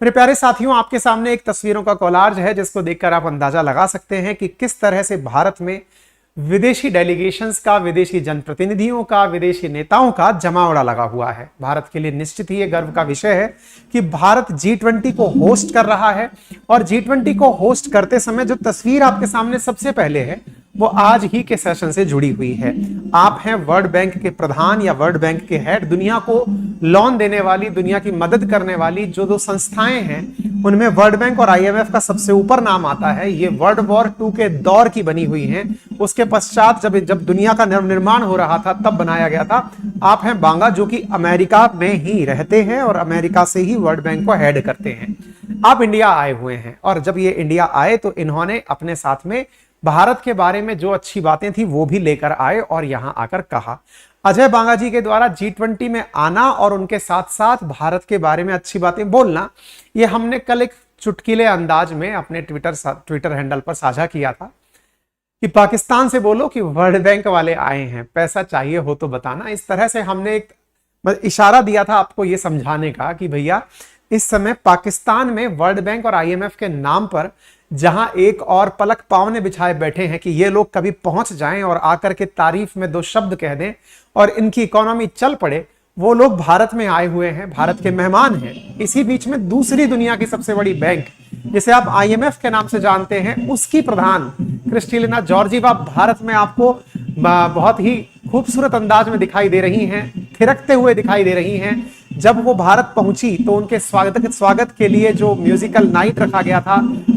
मेरे प्यारे साथियों, आपके सामने एक तस्वीरों का कोलाज है जिसको देखकर आप अंदाजा लगा सकते हैं कि किस तरह से भारत में विदेशी डेलीगेशंस का, विदेशी जनप्रतिनिधियों का, विदेशी नेताओं का जमावड़ा लगा हुआ है। भारत के लिए निश्चित ही यह गर्व का विषय है कि भारत G20 को होस्ट कर रहा है। और G20 को होस्ट करते समय जो तस्वीर आपके सामने सबसे पहले है वो आज ही के सेशन से जुड़ी हुई है। आप हैं वर्ल्ड बैंक के प्रधान या वर्ल्ड बैंक के हेड। दुनिया को लोन देने वाली, दुनिया की मदद करने वाली जो दो संस्थाएं हैं उनमें वर्ल्ड बैंक और IMF का सबसे ऊपर नाम आता है। ये वर्ल्ड वॉर 2 के दौर की बनी हुई हैं। उसके पश्चात जब दुनिया का निर्माण हो रहा था तब बनाया गया था। आप हैं बांगा, जो कि अमेरिका में ही रहते हैं और अमेरिका से ही वर्ल्ड बैंक को हेड करते हैं। आप इंडिया आए हुए हैं और जब ये इंडिया आए तो इन्होंने अपने साथ में भारत के बारे में जो अच्छी बातें थी वो भी लेकर आए और यहां आकर कहा। अजय बांगा जी के द्वारा G20 में आना और उनके साथ साथ भारत के बारे में अच्छी बातें बोलना, ये हमने कल एक चुटकीले अंदाज में अपने ट्विटर हैंडल पर साझा किया था कि पाकिस्तान से बोलो कि वर्ल्ड बैंक वाले आए हैं, पैसा चाहिए हो तो बताना। इस तरह से हमने एक इशारा दिया था आपको ये समझाने का कि भैया इस समय पाकिस्तान में वर्ल्ड बैंक और IMF के नाम पर जहां एक और पलक पांव बिछाए बैठे हैं कि ये लोग कभी पहुंच जाएं और आकर के तारीफ में 2 शब्द कह दें और इनकी इकोनॉमी चल पड़े, वो लोग भारत में आए हुए हैं, भारत के मेहमान हैं। इसी बीच में दूसरी दुनिया की सबसे बड़ी बैंक जिसे आप IMF के नाम से जानते हैं, उसकी प्रधान क्रिस्टलिना जॉर्जीवा भारत में आपको बहुत ही खूबसूरत अंदाज में दिखाई दे रही हैं, थिरकते हुए दिखाई दे रही हैं। जब वो भारत पहुंची तो उनके स्वागत के लिए जो म्यूजिकल नाइट रखा गया था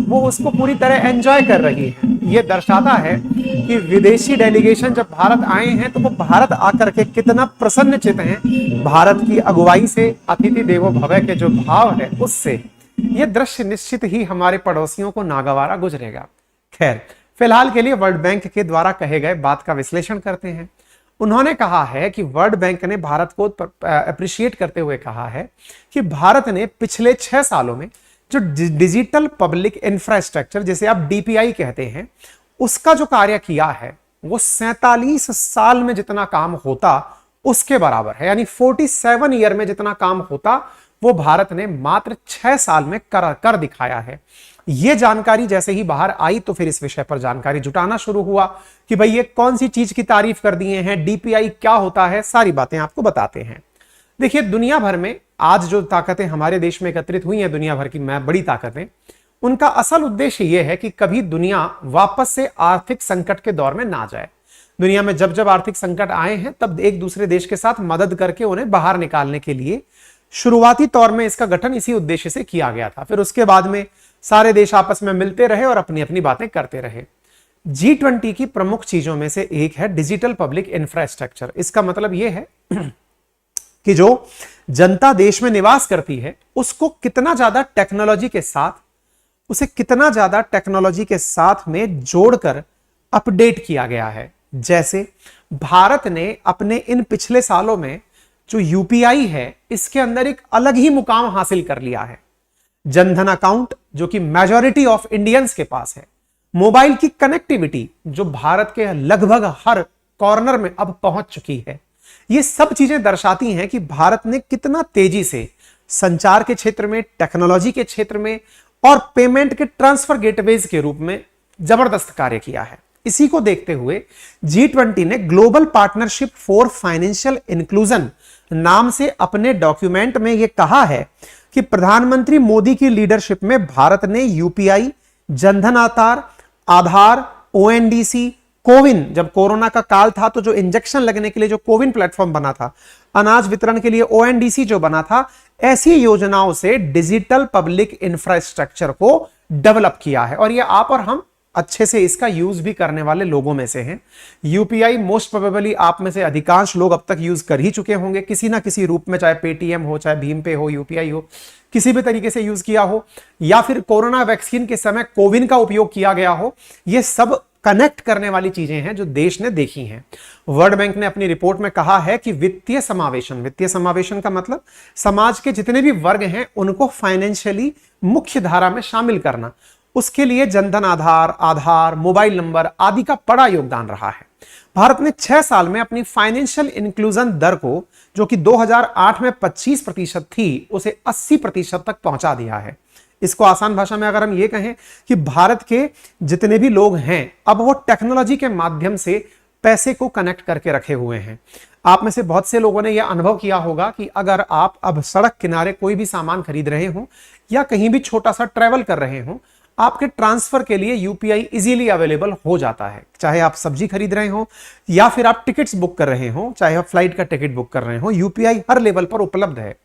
वो उसको पूरी तरह एंजॉय कर रही है। ये दर्शाता है कि विदेशी डेलीगेशन जब भारत आए हैं तो वो भारत आकर के कितना प्रसन्नचित हैं। भारत की अगुवाई से, अतिथि देवो भव के जो भाव है उससे ये दृश्य निश्चित ही हमारे पड़ोसियों को नागवारा गुजरेगा। खैर, फिलहाल के लिए वर्ल्ड बैंक के द्वारा कहे गए बात का विश्लेषण करते हैं। उन्होंने कहा है कि वर्ल्ड बैंक ने भारत को अप्रिशिएट करते हुए कहा है कि भारत ने पिछले 6 सालों में जो डिजिटल पब्लिक इंफ्रास्ट्रक्चर, जिसे आप DPI कहते हैं, उसका जो कार्य किया है वो 47 साल में जितना काम होता उसके बराबर है। यानी 47 ईयर में जितना काम होता वो भारत ने मात्र 6 साल में कर दिखाया है। यह जानकारी जैसे ही बाहर आई तो फिर इस विषय पर जानकारी जुटाना शुरू हुआ कि भाई ये कौन सी चीज की तारीफ कर दिए हैं, DPI क्या होता है, सारी बातें आपको बताते हैं। देखिए, दुनिया भर में आज जो ताकतें हमारे देश में एकत्रित हुई हैं, दुनिया भर की बड़ी ताकतें, उनका असल उद्देश्य यह है कि कभी दुनिया वापस से आर्थिक संकट के दौर में ना जाए। दुनिया में जब जब आर्थिक संकट आए हैं तब एक दूसरे देश के साथ मदद करके उन्हें बाहर निकालने के लिए शुरुआती तौर में इसका गठन इसी उद्देश्य से किया गया था। फिर उसके बाद में सारे देश आपस में मिलते रहे और अपनी अपनी बातें करते रहे। G20 की प्रमुख चीजों में से एक है डिजिटल पब्लिक इंफ्रास्ट्रक्चर। इसका मतलब यह है कि जो जनता देश में निवास करती है उसको कितना ज्यादा टेक्नोलॉजी के साथ में जोड़कर अपडेट किया गया है। जैसे भारत ने अपने इन पिछले सालों में जो UPI है इसके अंदर एक अलग ही मुकाम हासिल कर लिया है। जनधन अकाउंट जो कि मेजॉरिटी ऑफ इंडियंस के पास है, मोबाइल की कनेक्टिविटी जो भारत के लगभग हर कॉर्नर में अब पहुंच चुकी है। ये सब चीजें दर्शाती हैं कि भारत ने कितना तेजी से संचार के क्षेत्र में, टेक्नोलॉजी के क्षेत्र में और पेमेंट के ट्रांसफर गेटवेज के रूप में जबरदस्त कार्य किया है। इसी को देखते हुए G20 ने global partnership for financial inclusion नाम से अपने डॉक्यूमेंट में यह कहा है कि प्रधानमंत्री मोदी की लीडरशिप में भारत ने UPI, जनधन आधार, ONDC, कोविन, जब कोरोना का काल था तो जो इंजेक्शन लगने के लिए जो कोविन प्लेटफॉर्म बना था, अनाज वितरण के लिए ONDC जो बना था, ऐसी योजनाओं से डिजिटल पब्लिक इंफ्रास्ट्रक्चर को डेवलप किया है। और ये आप और हम अच्छे से इसका यूज भी करने वाले लोगों में से हैं। UPI मोस्ट प्रोबेबली आप में से अधिकांश लोग अब तक यूज कर ही चुके होंगे किसी ना किसी रूप में, चाहे पेटीएम हो, चाहे भीम पे हो, UPI हो, किसी भी तरीके से यूज किया हो, या फिर कोरोना वैक्सीन के समय कोविन का उपयोग किया गया हो। ये सब कनेक्ट करने वाली चीजें हैं जो देश ने देखी हैं। वर्ल्ड बैंक ने अपनी रिपोर्ट में कहा है कि वित्तीय समावेशन का मतलब समाज के जितने भी वर्ग हैं उनको फाइनेंशियली मुख्य धारा में शामिल करना, उसके लिए जनधन आधार, मोबाइल नंबर आदि का बड़ा योगदान रहा है। भारत ने 6 साल में अपनी फाइनेंशियल इंक्लूजन दर को, जो कि 2008 में 25% थी, उसे 80% तक पहुंचा दिया है। इसको आसान भाषा में अगर हम ये कहें कि भारत के जितने भी लोग हैं अब वो टेक्नोलॉजी के माध्यम से पैसे को कनेक्ट करके रखे हुए हैं। आप में से बहुत से लोगों ने यह अनुभव किया होगा कि अगर आप अब सड़क किनारे कोई भी सामान खरीद रहे हो या कहीं भी छोटा सा ट्रेवल कर रहे हो, आपके ट्रांसफर के लिए यूपीआई इजीली अवेलेबल हो जाता है। चाहे आप सब्जी खरीद रहे हो या फिर आप टिकट्स बुक कर रहे हो, चाहे आप फ्लाइट का टिकट बुक कर रहे हो, यूपीआई हर लेवल पर उपलब्ध है।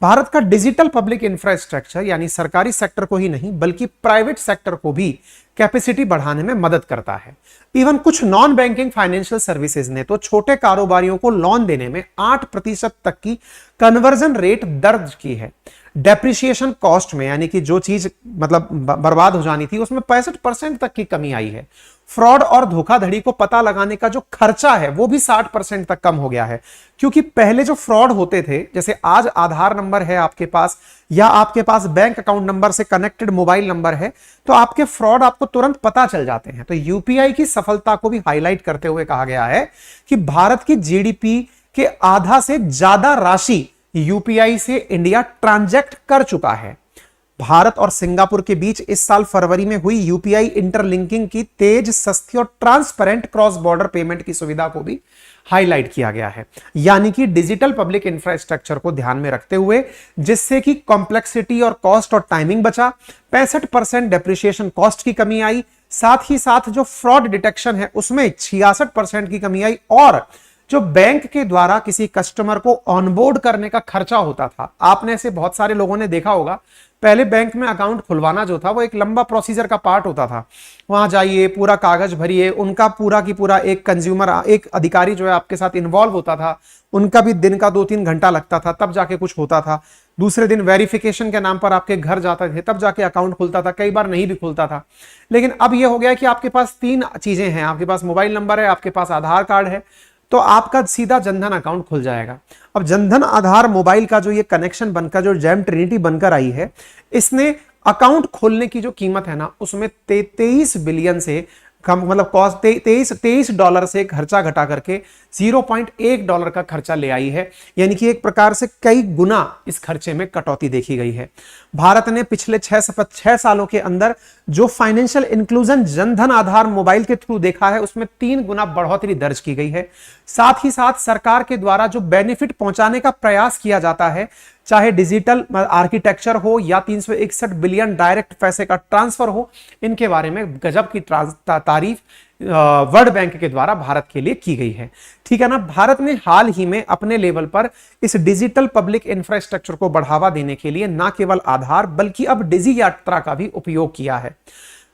भारत का डिजिटल पब्लिक इंफ्रास्ट्रक्चर यानी सरकारी सेक्टर को ही नहीं बल्कि प्राइवेट सेक्टर को भी कैपेसिटी बढ़ाने में मदद करता है। इवन कुछ नॉन बैंकिंग फाइनेंशियल सर्विसेज ने तो छोटे कारोबारियों को लोन देने में 8% तक की कन्वर्जन रेट दर्ज की है। डेप्रिसिएशन कॉस्ट में, यानी कि जो चीज मतलब बर्बाद हो जानी थी, उसमें 65% तक की कमी आई है। फ्रॉड और धोखाधड़ी को पता लगाने का जो खर्चा है वो भी 60% तक कम हो गया है, क्योंकि पहले जो फ्रॉड होते थे, जैसे आज आधार नंबर है आपके पास या आपके पास बैंक अकाउंट नंबर से कनेक्टेड मोबाइल नंबर है, तो आपके फ्रॉड आपको तुरंत पता चल जाते हैं। तो यूपीआई की सफलता को भी हाईलाइट करते हुए कहा गया है कि भारत की जीडीपी के आधा से ज्यादा राशि यूपीआई से इंडिया ट्रांजैक्ट कर चुका है। भारत और सिंगापुर के बीच इस साल फरवरी में हुई यूपीआई इंटरलिंकिंग की तेज, सस्ती और ट्रांसपेरेंट क्रॉस बॉर्डर पेमेंट की सुविधा को भी हाईलाइट किया गया है। यानी कि डिजिटल पब्लिक इंफ्रास्ट्रक्चर को ध्यान में रखते हुए, जिससे कि कॉम्प्लेक्सिटी और कॉस्ट और टाइमिंग बचा, 65% डेप्रिसिएशन कॉस्ट की कमी आई, साथ ही साथ जो फ्रॉड डिटेक्शन है उसमें 66% की कमी आई, और जो बैंक के द्वारा किसी कस्टमर को ऑनबोर्ड करने का खर्चा होता था, आपने ऐसे बहुत सारे लोगों ने देखा होगा, पहले बैंक में अकाउंट खुलवाना जो था वो एक लंबा प्रोसीजर का पार्ट होता था। वहां जाइए, पूरा कागज भरिए, उनका पूरा की पूरा एक कंज्यूमर, एक अधिकारी जो है आपके साथ इन्वॉल्व होता था, उनका भी दिन का 2-3 घंटा लगता था, तब जाके कुछ होता था। दूसरे दिन वेरिफिकेशन के नाम पर आपके घर जाते थे, तब जाके अकाउंट खुलता था, कई बार नहीं भी खुलता था। लेकिन अब यह हो गया कि आपके पास 3 चीजें हैं, आपके पास मोबाइल नंबर है, आपके पास आधार कार्ड है, तो आपका सीधा जनधन अकाउंट खुल जाएगा। अब जनधन आधार मोबाइल का जो ये कनेक्शन बनकर, जो जैम ट्रिनिटी बनकर आई है, इसने अकाउंट खोलने की जो कीमत है ना, उसमें 23 बिलियन से कम, मतलब कॉस्ट $23 से खर्चा घटा करके $0.1 का खर्चा ले आई है। यानी कि एक प्रकार से कई गुना इस खर्चे में कटौती देखी गई है। भारत ने पिछले 6 सालों के अंदर जो financial inclusion Jan Dhan Aadhaar mobile के थ्रू देखा है, उसमें 3 गुना बढ़ोतरी दर्ज की गई है। साथ ही साथ सरकार के द्वारा जो बेनिफिट पहुंचाने का प्रयास किया जाता है, चाहे डिजिटल आर्किटेक्चर हो या 361 बिलियन डायरेक्ट पैसे का ट्रांसफर हो, इनके बारे में गजब की तारीफ वर्ल्ड बैंक के द्वारा भारत के लिए की गई है। ठीक है ना। भारत ने हाल ही में अपने लेवल पर इस डिजिटल पब्लिक इंफ्रास्ट्रक्चर को बढ़ावा देने के लिए न केवल आधार बल्कि अब डिजी यात्रा का भी उपयोग किया है।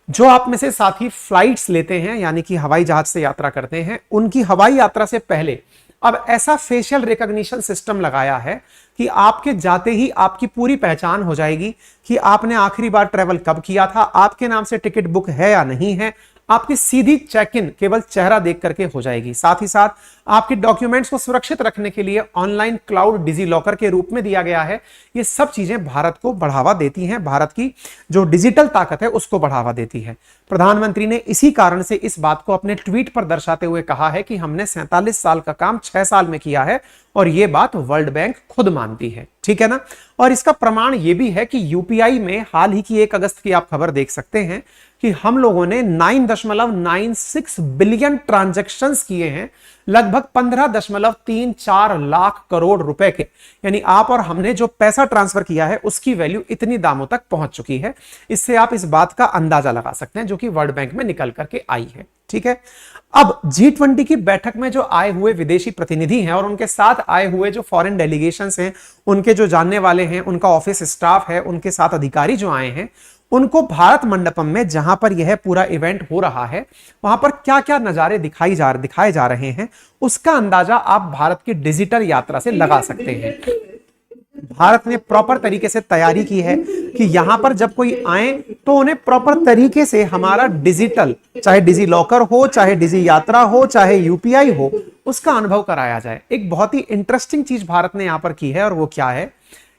जो आप में से साथी फ्लाइट्स लेते हैं, यानी कि हवाई जहाज से यात्रा करते हैं, उनकी हवाई यात्रा से पहले अब ऐसा फेशियल रिकॉग्निशन सिस्टम लगाया है कि आपके जाते ही आपकी पूरी पहचान हो जाएगी कि आपने आखिरी बार ट्रेवल कब किया था, आपके नाम से टिकट बुक है या नहीं है। आपकी सीधी चेक इन केवल चेहरा देख करके हो जाएगी। साथ ही साथ आपके डॉक्यूमेंट्स को सुरक्षित रखने के लिए ऑनलाइन क्लाउड डिजी लॉकर के रूप में दिया गया है। ये सब चीजें भारत को बढ़ावा देती हैं, भारत की जो डिजिटल ताकत है उसको बढ़ावा देती है। प्रधानमंत्री ने इसी कारण से इस बात को अपने ट्वीट पर दर्शाते हुए कहा है कि हमने 47 साल का काम 6 साल में किया है, और यह बात वर्ल्ड बैंक खुद मानती है। ठीक है ना। और इसका प्रमाण यह भी है कि यूपीआई में हाल ही की 1 अगस्त की आप खबर देख सकते हैं कि हम लोगों ने 9.96 बिलियन ट्रांजैक्शंस किए हैं, लगभग 15.34 लाख करोड़ रुपए के। यानी आप और हमने जो पैसा ट्रांसफर किया है उसकी वैल्यू इतनी दामों तक पहुंच चुकी है। इससे आप इस बात का अंदाजा लगा सकते हैं, जो कि वर्ल्ड बैंक में निकल करके आई है। ठीक है। अब G20 की बैठक में जो आए हुए विदेशी प्रतिनिधि हैं और उनके साथ आए हुए जो फॉरेन डेलीगेशंस हैं, उनके जो जानने वाले हैं, उनका ऑफिस स्टाफ है, उनके साथ अधिकारी जो आए हैं, उनको भारत मंडपम में जहां पर यह पूरा इवेंट हो रहा है, वहां पर क्या क्या नजारे दिखाए जा रहे हैं, उसका अंदाजा आप भारत की डिजिटल यात्रा से लगा सकते हैं। भारत ने प्रॉपर तरीके से तैयारी की है कि यहां पर जब कोई आए तो उन्हें प्रॉपर तरीके से हमारा डिजिटल, चाहे डिजी लॉकर हो, चाहे डिजी यात्रा हो, चाहे यूपीआई हो, उसका अनुभव कराया जाए। एक बहुत ही इंटरेस्टिंग चीज भारत ने यहां पर की है, और वो क्या है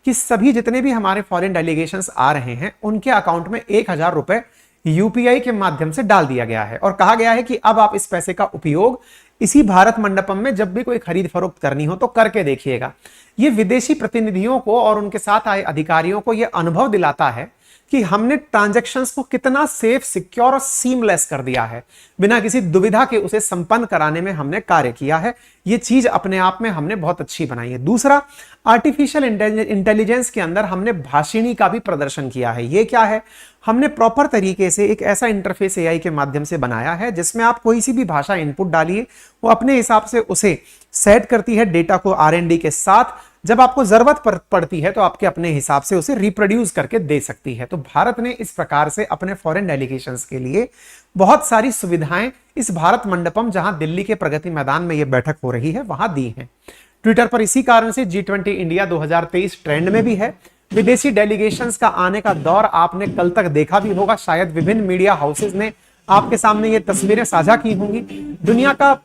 कि सभी जितने भी हमारे फॉरेन डेलीगेशंस आ रहे हैं, उनके अकाउंट में 1000 रुपए यूपीआई के माध्यम से डाल दिया गया है, और कहा गया है कि अब आप इस पैसे का उपयोग इसी भारत मंडपम में जब भी कोई खरीद फरोख्त करनी हो तो करके देखिएगा। ये विदेशी प्रतिनिधियों को और उनके साथ आए अधिकारियों को यह अनुभव दिलाता है कि हमने ट्रांजैक्शंस को कितना सेफ, सिक्योर और सीमलेस कर दिया है। बिना किसी दुविधा के उसे संपन्न कराने में हमने कार्य किया है। ये चीज अपने आप में हमने बहुत अच्छी बनाई है। दूसरा, आर्टिफिशियल इंटेलिजेंस के अंदर हमने भाषिणी का भी प्रदर्शन किया है। ये क्या है? हमने प्रॉपर तरीके से एक ऐसा इंटरफेस एआई के माध्यम से बनाया है जिसमें आप कोई सी भी भाषा इनपुट डालिए, वो अपने हिसाब से उसे सेट करती है डेटा को R&D के साथ। जब आपको जरूरत पड़ती है तो आपके अपने हिसाब से उसे रिप्रोड्यूस करके दे सकती है। तो भारत ने इस प्रकार से अपने फॉरेन डेलीगेशंस के लिए बहुत सारी सुविधाएं इस भारत मंडपम, जहां दिल्ली के प्रगति मैदान में यह बैठक हो रही है, वहां दी हैं। ट्विटर पर इसी कारण से G20 इंडिया 2023 ट्रेंड में भी है। विदेशी डेलीगेशंस का आने का दौर आपने कल तक देखा भी होगा। शायद विभिन्न मीडिया हाउसेज ने आपके सामने ये तस्वीरें साझा की होंगी। दुनिया का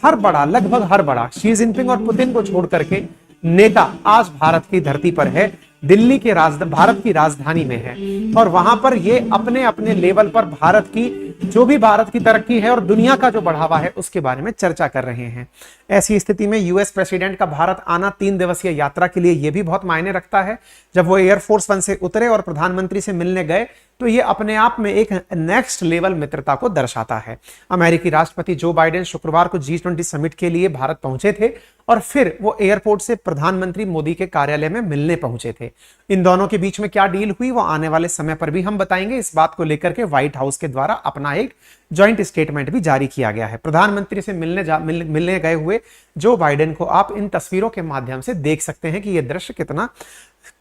हर बड़ा, लगभग हर बड़ा, शी जिनपिंग और पुतिन को छोड़ करके नेता आज भारत की धरती पर है, दिल्ली के भारत की राजधानी में है। और वहां पर ये अपने अपने लेवल पर भारत की, जो भी भारत की तरक्की है और दुनिया का जो बढ़ावा है, उसके बारे में चर्चा कर रहे हैं। ऐसी स्थिति में यूएस प्रेसिडेंट का भारत आना 3 दिवसीय यात्रा के लिए यह भी बहुत मायने रखता है। जब वो एयरफोर्स 1 से उतरे और प्रधानमंत्री से मिलने गए तो ये अपने आप में एक नेक्स्ट लेवल मित्रता को दर्शाता है। अमेरिकी राष्ट्रपति जो बाइडेन शुक्रवार को G20 समिट के लिए भारत पहुंचे थे और फिर वो एयरपोर्ट से प्रधानमंत्री मोदी के कार्यालय में मिलने पहुंचे थे। इन दोनों के बीच में क्या डील हुई वो आने वाले समय पर भी हम बताएंगे। इस बात को लेकर के व्हाइट हाउस के द्वारा अपना एक जॉइंट स्टेटमेंट भी जारी किया गया है। प्रधानमंत्री से मिलने गए हुए जो बाइडेन को आप इन तस्वीरों के माध्यम से देख सकते हैं कि यह दृश्य कितना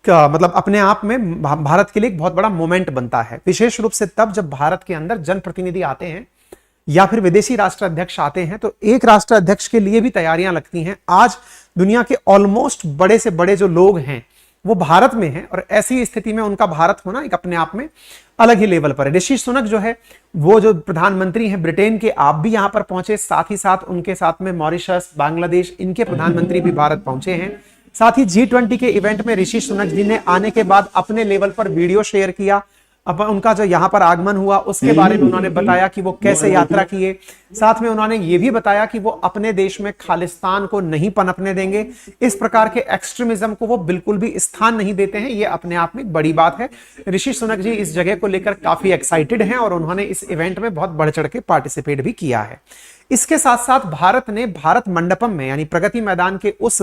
मतलब अपने आप में भारत के लिए एक बहुत बड़ा मोमेंट बनता है। विशेष रूप से तब जब भारत के अंदर जनप्रतिनिधि आते हैं या फिर विदेशी राष्ट्र अध्यक्ष आते हैं तो एक राष्ट्र अध्यक्ष के लिए भी तैयारियां लगती हैं। आज दुनिया के ऑलमोस्ट बड़े से बड़े जो लोग हैं वो भारत में हैं और ऐसी स्थिति में उनका भारत होना एक अपने आप में अलग ही लेवल पर है। ऋषि सुनक जो है वो जो प्रधानमंत्री हैं ब्रिटेन के, आप भी यहां पर पहुंचे। साथ ही साथ उनके साथ में मॉरिशस, बांग्लादेश, इनके प्रधानमंत्री भी भारत पहुंचे हैं। साथ ही G20 के इवेंट में ऋषि सुनक जी ने आने के बाद अपने लेवल पर वीडियो शेयर किया। अब उनका जो यहाँ पर आगमन हुआ उसके बारे में उन्होंने बताया कि वो कैसे यात्रा किए। साथ में उन्होंने ये भी बताया कि वो अपने देश में खालिस्तान को नहीं पनपने देंगे, इस प्रकार के एक्सट्रीमिज्म को वो बिल्कुल भी स्थान नहीं देते हैं। ये अपने आप में एक बड़ी बात है। ऋषि सुनक जी इस जगह को लेकर काफी एक्साइटेड हैं और उन्होंने इस इवेंट में बहुत बढ़ चढ़ के पार्टिसिपेट भी किया है। इसके साथ साथ भारत ने भारत मंडपम में यानी प्रगति मैदान के उस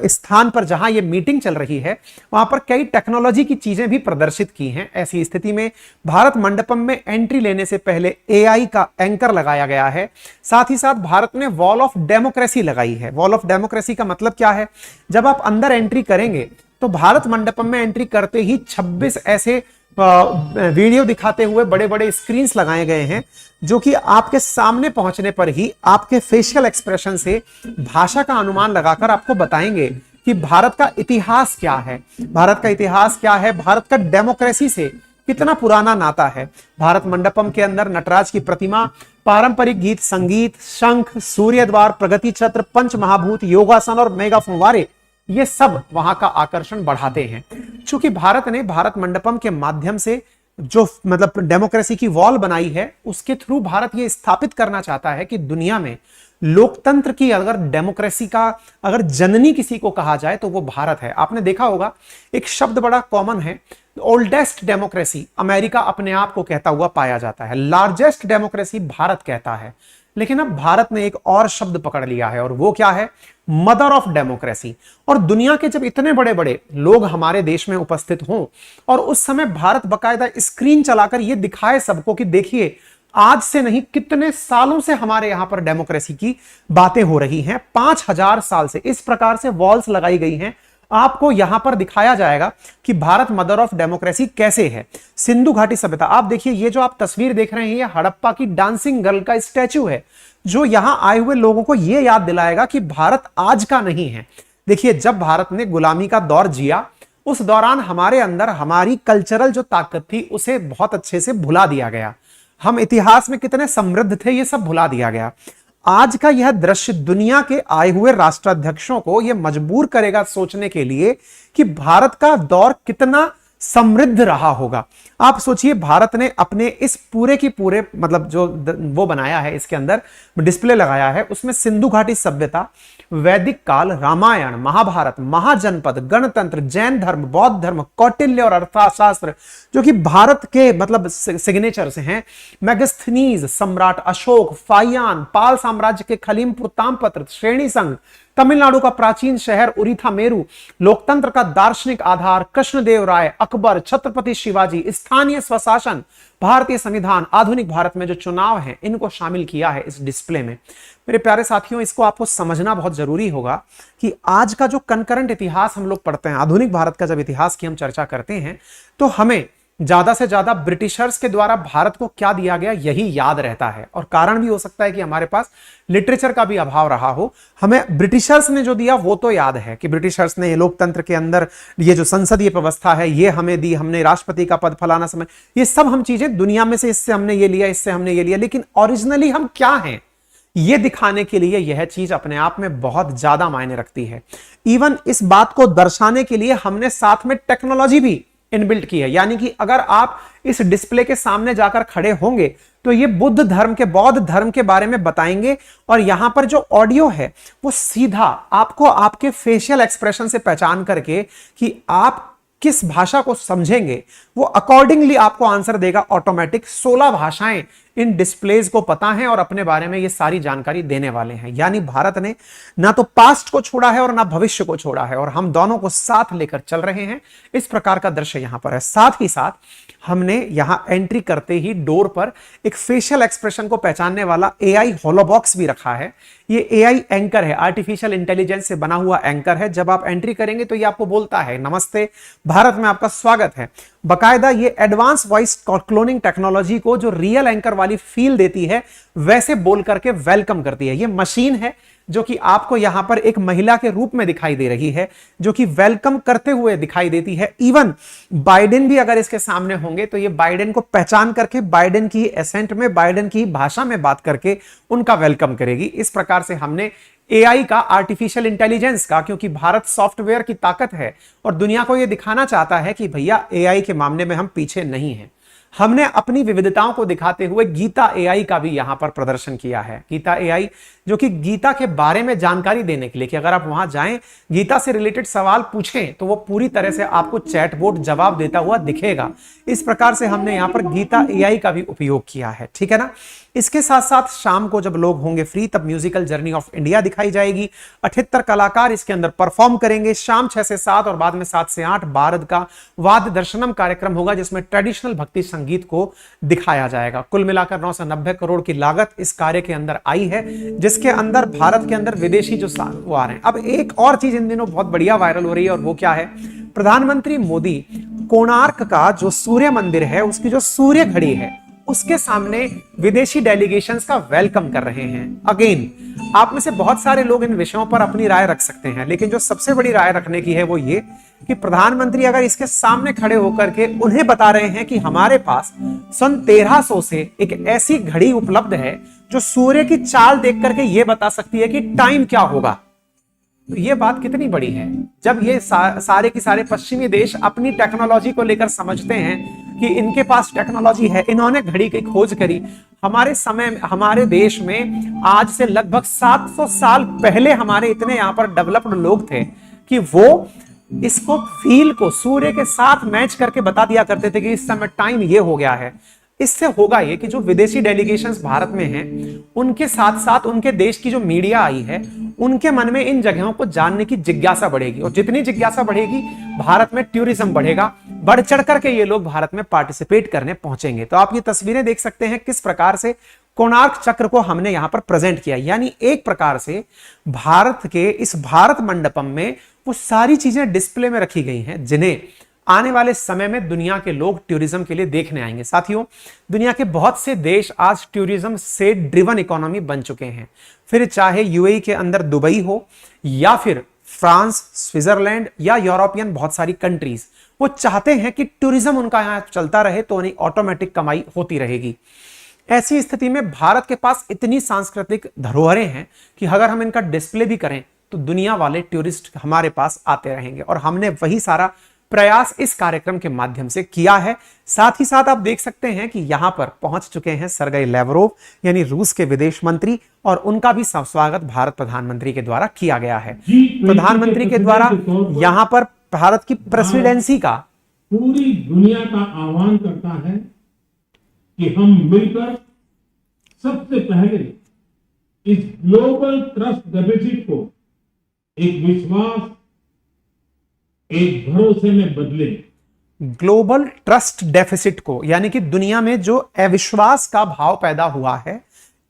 स्थान पर जहां ये मीटिंग चल रही है वहां पर कई टेक्नोलॉजी की चीजें भी प्रदर्शित की हैं। ऐसी स्थिति में भारत मंडपम में एंट्री लेने से पहले एआई का एंकर लगाया गया है। साथ ही साथ भारत ने वॉल ऑफ डेमोक्रेसी लगाई है। वॉल ऑफ डेमोक्रेसी का मतलब क्या है? जब आप अंदर एंट्री करेंगे तो भारत मंडपम में एंट्री करते ही 26 ऐसे वीडियो दिखाते हुए बड़े बड़े स्क्रीन्स लगाए गए हैं जो कि आपके सामने पहुंचने पर ही आपके फेशियल एक्सप्रेशन से भाषा का अनुमान लगाकर आपको बताएंगे कि भारत का इतिहास क्या है। भारत का इतिहास क्या है, भारत का डेमोक्रेसी से कितना पुराना नाता है। भारत मंडपम के अंदर नटराज की प्रतिमा, पारंपरिक गीत संगीत, शंख, सूर्य द्वार, प्रगति छत्र, पंच महाभूत, योगासन और मेगा फुव्वारे, ये सब वहां का आकर्षण बढ़ाते हैं। चूंकि भारत ने भारत मंडपम के माध्यम से जो मतलब डेमोक्रेसी की वॉल बनाई है उसके थ्रू भारत ये स्थापित करना चाहता है कि दुनिया में लोकतंत्र की, अगर डेमोक्रेसी का अगर जननी किसी को कहा जाए तो वो भारत है। आपने देखा होगा एक शब्द बड़ा कॉमन है, ओल्डेस्ट डेमोक्रेसी अमेरिका अपने आप को कहता हुआ पाया जाता है, लार्जेस्ट डेमोक्रेसी भारत कहता है। लेकिन अब भारत ने एक और शब्द पकड़ लिया है और वो क्या है? Mother of democracy. और दुनिया के जब इतने बड़े बड़े लोग हमारे देश में उपस्थित हों और उस समय भारत बकायदा स्क्रीन चलाकर ये दिखाए सबको कि देखिए आज से नहीं कितने सालों से हमारे यहां पर डेमोक्रेसी की बातें हो रही हैं, 5000 साल से इस प्रकार से वॉल्स लगाई गई हैं। आपको यहां पर दिखाया जाएगा कि भारत मदर ऑफ डेमोक्रेसी कैसे है। सिंधु घाटी सभ्यता, आप देखिए ये जो आप तस्वीर देख रहे हैं ये हड़प्पा की डांसिंग गर्ल का स्टैच्यू है जो यहां आए हुए लोगों को यह याद दिलाएगा कि भारत आज का नहीं है। देखिए जब भारत ने गुलामी का दौर जिया उस दौरान हमारे अंदर हमारी कल्चरल जो ताकत थी उसे बहुत अच्छे से भुला दिया गया। हम इतिहास में कितने समृद्ध थे ये सब भुला दिया गया। आज का यह दृश्य दुनिया के आए हुए राष्ट्राध्यक्षों को यह मजबूर करेगा सोचने के लिए कि भारत का दौर कितना समृद्ध रहा होगा। आप सोचिए, भारत ने अपने इस पूरे की पूरे मतलब जो वो बनाया है, इसके अंदर डिस्प्ले लगाया है, उसमें सिंधु घाटी सभ्यता, वैदिक काल, रामायण, महाभारत, महाजनपद, गणतंत्र, जैन धर्म, बौद्ध धर्म, कौटिल्य और अर्थशास्त्र जो कि भारत के मतलब सिग्नेचर्स हैं, मैगस्थनीज, सम्राट अशोक, फाहियान, पाल साम्राज्य के खलीमपुर ताम्रपत्र, श्रेणी संघ, तमिलनाडु का प्राचीन शहर उरीथा मेरू, लोकतंत्र का दार्शनिक आधार, कृष्णदेव राय, अकबर, छत्रपति शिवाजी, स्थानीय स्वशासन, भारतीय संविधान, आधुनिक भारत में जो चुनाव हैं, इनको शामिल किया है इस डिस्प्ले में। मेरे प्यारे साथियों, इसको आपको समझना बहुत जरूरी होगा कि आज का जो कनकरेंट इतिहास हम लोग पढ़ते हैं, आधुनिक भारत का जब इतिहास की हम चर्चा करते हैं, तो हमें ज्यादा से ज्यादा ब्रिटिशर्स के द्वारा भारत को क्या दिया गया यही याद रहता है। और कारण भी हो सकता है कि हमारे पास लिटरेचर का भी अभाव रहा हो। हमें ब्रिटिशर्स ने जो दिया वो तो याद है कि ब्रिटिशर्स ने ये लोकतंत्र के अंदर ये जो संसदीय व्यवस्था है ये हमें दी, हमने राष्ट्रपति का पद फलाना समय, ये सब हम चीजें दुनिया में से इससे हमने ये लिया, इससे हमने ये लिया, लेकिन ओरिजिनली हम क्या हैं ये दिखाने के लिए यह चीज अपने आप में बहुत ज्यादा मायने रखती है। इवन इस बात को दर्शाने के लिए हमने साथ में टेक्नोलॉजी भी इनबिल्ट की है। यानी कि अगर आप इस डिस्प्ले के सामने जाकर खड़े होंगे तो ये बुद्ध धर्म के, बौद्ध धर्म के बारे में बताएंगे, और यहां पर जो ऑडियो है वो सीधा आपको आपके फेशियल एक्सप्रेशन से पहचान करके कि आप किस भाषा को समझेंगे वो अकॉर्डिंगली आपको आंसर देगा ऑटोमेटिक। 16 भाषाएं इन डिस्प्लेज को पता है और अपने बारे में ये सारी जानकारी देने वाले हैं। यानी भारत ने ना तो पास्ट को छोड़ा है और ना भविष्य को छोड़ा है, और हम दोनों को साथ लेकर चल रहे हैं। इस प्रकार का दृश्य यहां पर है। साथ ही साथ हमने यहां एंट्री करते ही डोर पर एक फेशियल एक्सप्रेशन को पहचानने वाला एआई होलोबॉक्स भी रखा है। ये एआई एंकर है, आर्टिफिशियल इंटेलिजेंस से बना हुआ एंकर है। जब आप एंट्री करेंगे तो ये आपको बोलता है नमस्ते, भारत में आपका स्वागत है। बकायदा ये एडवांस वॉइस क्लोनिंग टेक्नोलॉजी को जो रियल एंकर वाली फील देती है वैसे बोल करके वेलकम करती है। ये मशीन है जो कि आपको यहां पर एक महिला के रूप में दिखाई दे रही है, जो कि वेलकम करते हुए दिखाई देती है। इवन बाइडेन भी अगर इसके सामने होंगे तो ये बाइडेन को पहचान करके बाइडेन की एसेंट में, बाइडेन की भाषा में बात करके उनका वेलकम करेगी। इस प्रकार से हमने एआई का, आर्टिफिशियल इंटेलिजेंस का, क्योंकि भारत सॉफ्टवेयर की ताकत है और दुनिया को यह दिखाना चाहता है कि भैया एआई के मामले में हम पीछे नहीं हैं, हमने अपनी विविधताओं को दिखाते हुए गीता एआई का भी यहां पर प्रदर्शन किया है। गीता एआई जो कि गीता के बारे में जानकारी देने के लिए, कि अगर आप वहां जाएं, गीता से रिलेटेड सवाल पूछें तो वो पूरी तरह से आपको चैटबॉट जवाब देता हुआ दिखेगा। इस प्रकार से हमने यहां पर गीता एआई का भी उपयोग किया है, ठीक है ना। इसके साथ साथ शाम को जब लोग होंगे फ्री तब म्यूजिकल जर्नी ऑफ इंडिया दिखाई जाएगी। 78 कलाकार इसके अंदर परफॉर्म करेंगे। शाम 6 से 7 और बाद में 7 से 8 भारत का वाद्य दर्शनम कार्यक्रम होगा, जिसमें ट्रेडिशनल भक्ति संगीत को दिखाया जाएगा। कुल मिलाकर 990 करोड़ की लागत इस कार्य के अंदर आई है, जिसके अंदर भारत के अंदर विदेशी जो वो आ रहे हैं। अब एक और चीज इन दिनों बहुत बढ़िया वायरल हो रही है, और वो क्या है, प्रधानमंत्री मोदी कोणार्क का जो सूर्य मंदिर है उसकी जो सूर्य घड़ी है उसके सामने विदेशी डेलीगेशंस का वेलकम कर रहे हैं। अगेन आप में से बहुत सारे लोग इन विषयों पर अपनी राय रख सकते हैं, लेकिन जो सबसे बड़ी राय रखने की है वो ये कि प्रधानमंत्री अगर इसके सामने खड़े होकर के उन्हें बता रहे हैं कि हमारे पास सन 1300 से एक ऐसी घड़ी उपलब्ध है जो सूर्य की चाल देख करके ये बता सकती है कि टाइम क्या होगा, तो ये बात कितनी बड़ी है। जब ये सारे के सारे पश्चिमी देश अपनी टेक्नोलॉजी को लेकर समझते हैं कि इनके पास टेक्नोलॉजी है, इन्होंने घड़ी की खोज करी। हमारे समय, हमारे देश में आज से लगभग 700 साल पहले हमारे इतने यहां पर डेवलप्ड लोग थे कि वो इसको फील को सूर्य के साथ मैच करके बता दिया करते थे कि इस समय टाइम ये हो गया है। इससे होगा ये कि जो विदेशी डेलीगेशंस भारत में हैं, उनके साथ साथ उनके देश की जो मीडिया आई है, उनके मन में इन जगहों को जानने की जिज्ञासा बढ़ेगी, और जितनी जिज्ञासा बढ़ेगी भारत में टूरिज्म बढ़ेगा, बढ़ चढ़ करके ये लोग भारत में पार्टिसिपेट करने पहुंचेंगे। तो आप ये तस्वीरें देख सकते हैं किस प्रकार से कोणार्क चक्र को हमने यहां पर प्रेजेंट किया। यानी एक प्रकार से भारत के इस भारत मंडपम में वो सारी चीजें डिस्प्ले में रखी गई हैं जिन्हें आने वाले समय में दुनिया के लोग टूरिज्म के लिए देखने आएंगे। साथियों, दुनिया के बहुत से देश आज टूरिज्म से ड्रिवन इकोनॉमी बन चुके हैं। फिर चाहे यूएई के अंदर दुबई हो, या फिर फ्रांस, स्विट्जरलैंड, या यूरोपियन बहुत सारी कंट्रीज, वो चाहते हैं कि टूरिज्म उनका यहां चलता रहे तो उन्हें ऑटोमेटिक कमाई होती रहेगी। ऐसी स्थिति में भारत के पास इतनी सांस्कृतिक धरोहरें हैं कि अगर हम इनका डिस्प्ले भी करें तो दुनिया वाले टूरिस्ट हमारे पास आते रहेंगे, और हमने वही सारा प्रयास इस कार्यक्रम के माध्यम से किया है। साथ ही साथ आप देख सकते हैं कि यहां पर पहुंच चुके हैं सरगेई लैवरोव यानी रूस के विदेश मंत्री, और उनका भी स्वागत भारत प्रधानमंत्री के द्वारा किया गया है। प्रधानमंत्री के द्वारा यहां पर भारत की प्रेसिडेंसी का पूरी दुनिया का आह्वान करता है कि हम मिलकर सबसे पहले इस ग्लोबल ट्रस्ट डेफिसिट को एक विश्वास, एक भरोसे में बदले। ग्लोबल ट्रस्ट डेफिसिट को, यानी कि दुनिया में जो अविश्वास का भाव पैदा हुआ है,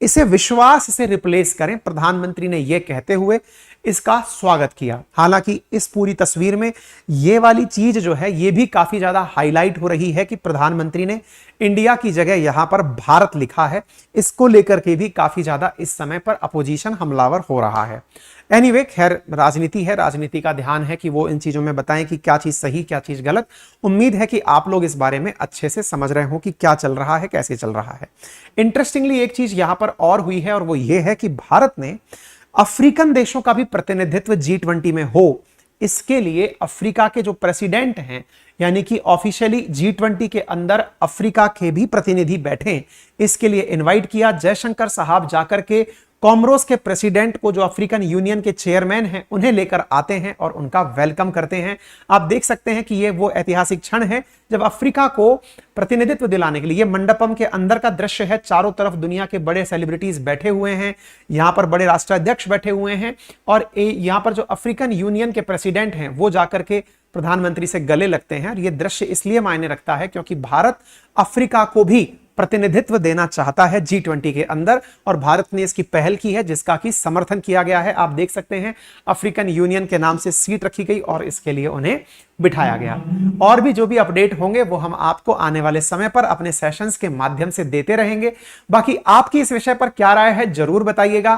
इसे विश्वास से रिप्लेस करें, प्रधानमंत्री ने यह कहते हुए इसका स्वागत किया। हालांकि इस पूरी तस्वीर में यह वाली चीज जो है यह भी काफी ज्यादा हाईलाइट हो रही है कि प्रधानमंत्री ने इंडिया की जगह यहां पर भारत लिखा है। इसको लेकर के भी काफी ज्यादा इस समय पर अपोजिशन हमलावर हो रहा है। एनीवे, खैर राजनीति है, राजनीति का ध्यान है कि वो इन चीजों में बताएं कि क्या चीज सही क्या चीज गलत। उम्मीद है कि आप लोग इस बारे में अच्छे से समझ रहे हो कि क्या चल रहा है, कैसे चल रहा है। इंटरेस्टिंगली एक चीज यहां पर और हुई है, और वो ये है कि भारत ने अफ्रीकन देशों का भी प्रतिनिधित्व G20 में हो, इसके लिए अफ्रीका के जो प्रेसिडेंट हैं, यानी कि ऑफिशियली G20 के अंदर अफ्रीका के भी प्रतिनिधि बैठे, इसके लिए इनवाइट किया। जयशंकर साहब जाकर के कॉमरोस के प्रेसिडेंट को, जो अफ्रीकन यूनियन के चेयरमैन हैं, उन्हें लेकर आते हैं और उनका वेलकम करते हैं। आप देख सकते हैं कि ये वो ऐतिहासिक क्षण है जब अफ्रीका को प्रतिनिधित्व दिलाने के लिए, ये मंडपम के अंदर का दृश्य है, चारों तरफ दुनिया के बड़े सेलिब्रिटीज बैठे हुए हैं, यहां पर बड़े राष्ट्राध्यक्ष बैठे हुए हैं, और यहां पर जो अफ्रीकन यूनियन के प्रेसिडेंट हैं वो जाकर के प्रधानमंत्री से गले लगते हैं। और यह दृश्य इसलिए मायने रखता है क्योंकि भारत अफ्रीका को भी प्रतिनिधित्व देना चाहता है G20 के अंदर, और भारत ने इसकी पहल की है जिसका कि समर्थन किया गया है। आप देख सकते हैं अफ्रीकन यूनियन के नाम से सीट रखी गई और इसके लिए उन्हें बिठाया गया। और भी जो भी अपडेट होंगे वो हम आपको आने वाले समय पर अपने सेशंस के माध्यम से देते रहेंगे। बाकी आपकी इस विषय पर क्या राय है जरूर बताइएगा।